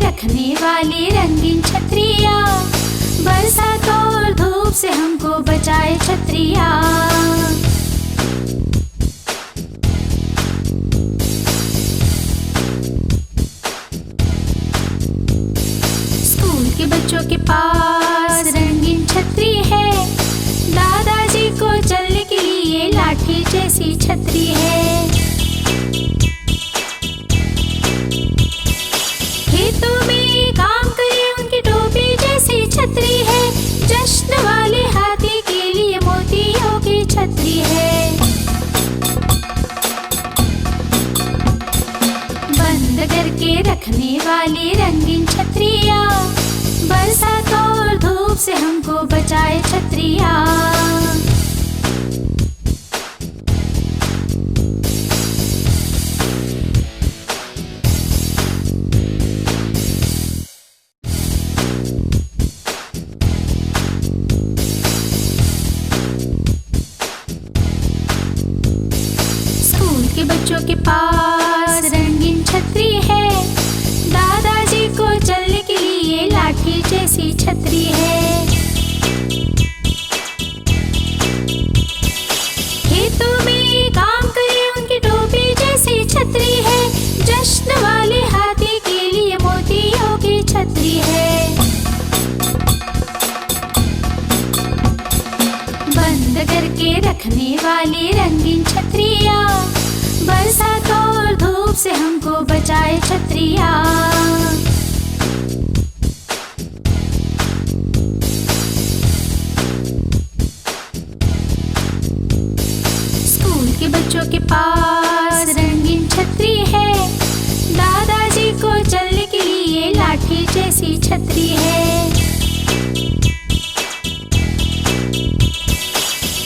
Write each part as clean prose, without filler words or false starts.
रखने वाली रंगीन छतरिया, बरसात और धूप से हमको बचाए छतरिया। स्कूल के बच्चों के पास रंगीन छतरी है, दादाजी को चलने के लिए लाठी जैसी छतरी है। खेतों में काम करे उनकी टोपी जैसी छतरी है, जश्न वाले हाथी के लिए मोतियों की छतरी है। बंद करके रखने वाली रंगीन छतरिया, बरसात और धूप से हमको बचाए छतरिया। स्कूल के बच्चों के पास रंगीन छतरी है, दादाजी को चलने के लिए लाठी जैसी छतरी है। खेतों में काम करे उनकी टोपी जैसी छतरी है, जश्न वाले हाथी के लिए मोतियों की छतरी है। बंद करके रखने वाली रंगीन छतरिया, बरसात और धूप से हमको बचाए छतरिया। स्कूल के बच्चों के पास रंगीन छतरी है, दादाजी को चलने के लिए लाठी जैसी छतरी है।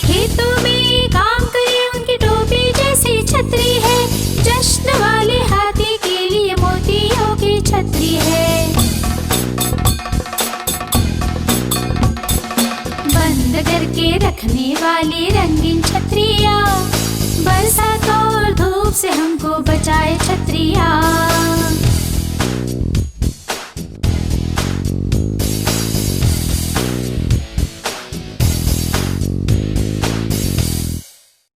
खेतों में काम करे उनकी टोपी जैसी छतरी है, जश्न वाले हाथी के लिए मोतियों की छतरी है। बंद करके रखने वाली रंगीन छतरिया, बरसात और धूप से हमको बचाए छतरिया।